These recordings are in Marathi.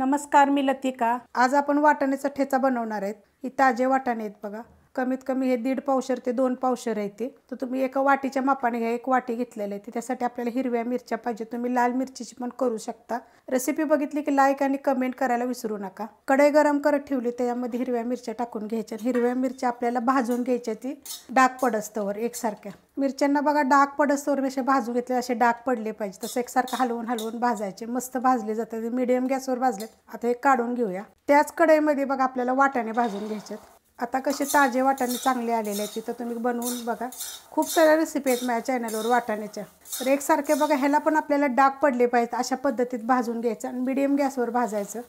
नमस्कार, मी लतिका। आज आपण वाटाण्याचा ठेचा बनवणार आहेत। ही ताजे वाटाणे आहेत बघा। कमीत कमी हे 1.5 पावशर ते 2 पावशर आहे ते। तर तुम्ही एका वाटीच्या मापाने घ्या, एक वाटी घेतलेली आहे। त्यासाठी आपल्याला हिरव्या मिरच्या पाहिजे, तुम्ही लाल मिरचीची पण करू शकता। रेसिपी बघितली की लाईक आणि कमेंट करायला विसरू नका। कढई गरम करत ठेवली, त्यामध्ये हिरव्या मिरच्या टाकून घ्यायच्या। हिरव्या मिरच्या आपल्याला भाजून घ्यायच्या, ती डाग पडस्तवर एकसारख्या। मिरच्यांना बघा डाग पडस्तवर असे भाजून घेतले, असे डाग पडले पाहिजे। तसं एकसारखं हलवून हलवून भाजायचे, मस्त भाजले जातात। मीडियम गॅसवर भाजलेत। आता हे काढून घेऊया। त्याच कढईमध्ये बघा आपल्याला वाटाणे भाजून घ्यायचे। आता कसे ताजे वाटाणे चांगले आलेले आहेत, तिथं तुम्ही बनवून बघा। खूप साऱ्या रेसिपी आहेत माझ्या चॅनलवर वाटाण्याच्या। तर एकसारखे बघा, ह्याला पण आपल्याला डाग पडले पाहिजेत, अशा पद्धतीत भाजून घ्यायचं आणि मीडियम गॅसवर भाजायचं।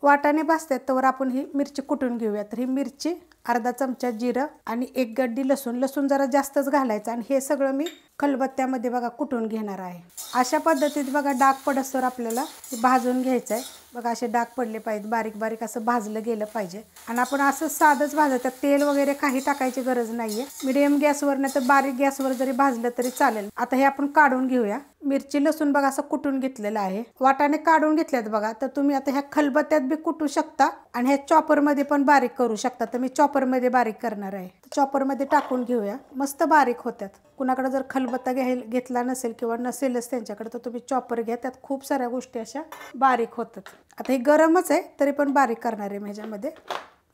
वाटाणे भाजतात तोवर आपण ही मिरची कुटून घेऊया। तर ही मिरची, अर्धा चमचा जिरं आणि एक गड्डी लसूण। लसूण जरा जास्तच घालायचं आणि हे सगळं मी खलबत्त्यामध्ये बघा कुटून घेणार आहे। अशा पद्धतीत बघा डाग पडस्तवर आपल्याला भाजून घ्यायचं आहे। बघा असे डाग पडले पाहिजेत, बारीक बारीक असं भाजलं गेलं पाहिजे। आणि आपण असं साधंच भाजायचं, तेल वगैरे काही टाकायची गरज नाहीये। मीडियम गॅसवर नाही तर बारीक गॅसवर जरी भाजलं तरी चालेल। आता हे आपण काढून घेऊया। मिरची लसूण बघा असं कुटून घेतलेलं आहे। वाटाणे काढून घेतलेत बघा। तर तुम्ही आता ह्या खलबत्त्यात बी कुटू शकता आणि ह्या चॉपरमध्ये पण बारीक करू शकता। तर मी चॉपरमध्ये बारीक करणार आहे। चॉपरमध्ये टाकून घेऊया, मस्त बारीक होतात। कुणाकडे जर खलबत्ता घेतला नसेल किंवा नसेलच त्यांच्याकडे, तर तुम्ही चॉपर घ्या, त्यात खूप साऱ्या गोष्टी अशा बारीक होतात। आता हे गरमच आहे तरी पण बारीक करणार आहे मी ह्याच्यामध्ये।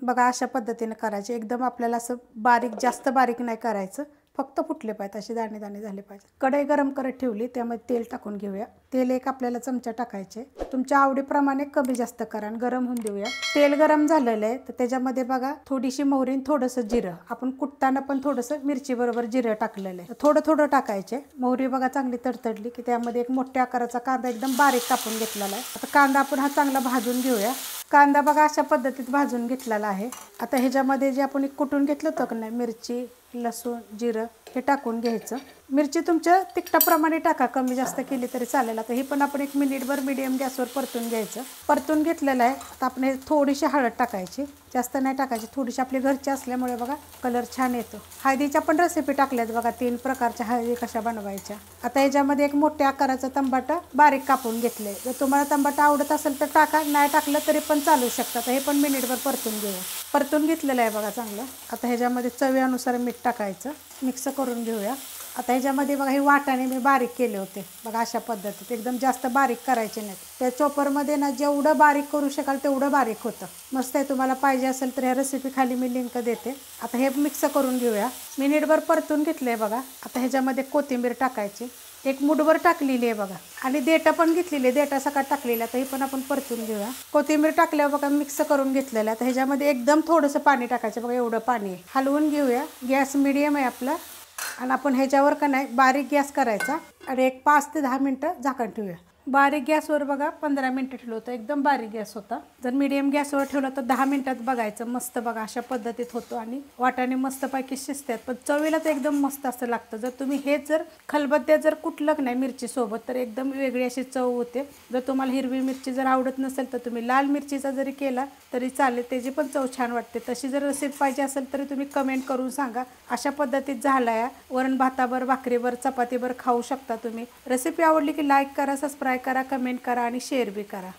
बघा अशा पद्धतीने करायचे, एकदम आपल्याला असं बारीक, जास्त बारीक नाही करायचं, फक्त फुटले पाहिजेत, असे दाणे दाणे झाले पाहिजे। कढई गरम करत ठेवली, त्यामध्ये तेल टाकून घेऊया। तेल एक आपल्याला चमचा टाकायचे, तुमच्या आवडीप्रमाणे कमी जास्त करा आणि गरम होऊन देऊया। तेल गरम झालेलं आहे, तर त्याच्यामध्ये बघा थोडीशी मोहरी, थोडंसं जिरं। आपण कुटताना पण थोडंसं मिरची बरोबर जिरं टाकलेलं आहे, थोडं थोडं टाकायचे। मोहरी बघा चांगली तडतडली की त्यामध्ये एक मोठ्या आकाराचा कांदा एकदम बारीक कापून घेतलेला आहे। आता कांदा आपण हा चांगला भाजून घेऊया। कांदा बघा अशा पद्धतीत भाजून घेतलेला आहे। आता ह्याच्यामध्ये जे आपण कुटून घेतलं होतं की नाही, मिरची, लसूण, जिरं, हे टाकून घ्यायचं। मिरची तुमच्या तिखटाप्रमाणे टाका, कमी जास्त केली तरी चालेल। आता हे पण आपण 1 मिनिटभर मीडियम गॅसवर परतून घ्यायचं। परतून घेतलेलं आहे। आता आपण हे थोडीशी हळद टाकायची, जास्त नाही टाकायची, थोडीशी, आपली घरची असल्यामुळे बघा कलर छान येतो। हळदीच्या पण रेसिपी टाकल्यात बघा, 3 प्रकारच्या हळदी कशा बनवायच्या। आता ह्याच्यामध्ये एक मोठ्या आकाराचा तंबाटा बारीक कापून घेतले। जर तुम्हाला तंबाटा आवडत असेल तर टाका, नाही टाकलं तरी पण चालू शकतं। आता हे पण मिनिटभर परतून घेऊया। परतून घेतलेलं आहे बघा चांगलं। आता ह्याच्यामध्ये चवीनुसार मीठ टाकायचं, मिक्स करून घेऊया। आता ह्याच्यामध्ये बघा हे वाटाणे मी बारीक केले होते बघा, अशा पद्धतीत, एकदम जास्त बारीक करायचे नाहीत। त्या चॉपरमध्ये ना जेवढं बारीक करू शकाल तेवढं बारीक होतं, मस्त आहे। तुम्हाला पाहिजे असेल तर ह्या रेसिपी खाली मी लिंक देते। आता हे मिक्स करून घेऊया, मिनिटभर परतून घेतलंय बघा। आता ह्याच्यामध्ये कोथिंबीर टाकायची, एक मुठभर टाकलेली आहे बघा, आणि देठं पण घेतलेली आहे, देठा सकाळ टाकलेला। आता हे पण आपण परतून घेऊया। कोथिंबीर टाकल्यावर बघा मिक्स करून घेतलेलं आहे। आता ह्याच्यामध्ये एकदम थोडंसं पाणी टाकायचं बघा, एवढं पाणी आहे। हलवून घेऊया, गॅस मिडियम आहे आपला, आणि आपण ह्याच्यावर का नाही बारीक गॅस करायचा आणि एक 5 ते 10 मिनटं झाकण ठेवूया। बारीक गॅसवर बघा 15 मिनटं ठेवलं होतं, एकदम बारीक गॅस होता। जर मीडियम गॅसवर ठेवलं तर 10 मिनटात बघायचं, मस्त बघा अशा पद्धतीत होतो आणि वाटाणे मस्तपैकी शिजतात, पण चवीला तर एकदम मस्त असं लागतं। जर तुम्ही हे जर खलबत्त्यात जर कुटलं नाही मिरचीसोबत, तर एकदम वेगळी अशी चव होते। जर तुम्हाला हिरवी मिरची जर आवडत नसेल तर तुम्ही लाल मिरचीचा जरी केला तरी चालेल, त्याची पण चव छान वाटते। तशी जर रेसिपी पाहिजे असेल तरी तुम्ही कमेंट करून सांगा। अशा पद्धतीत झालाय, वरण भाताबर, भाकरीवर, चपातीवर खाऊ शकता तुम्ही। रेसिपी आवडली की लाईक करा, सबस्क्राईब करा, कमेंट करा आणि शेअर बी करा।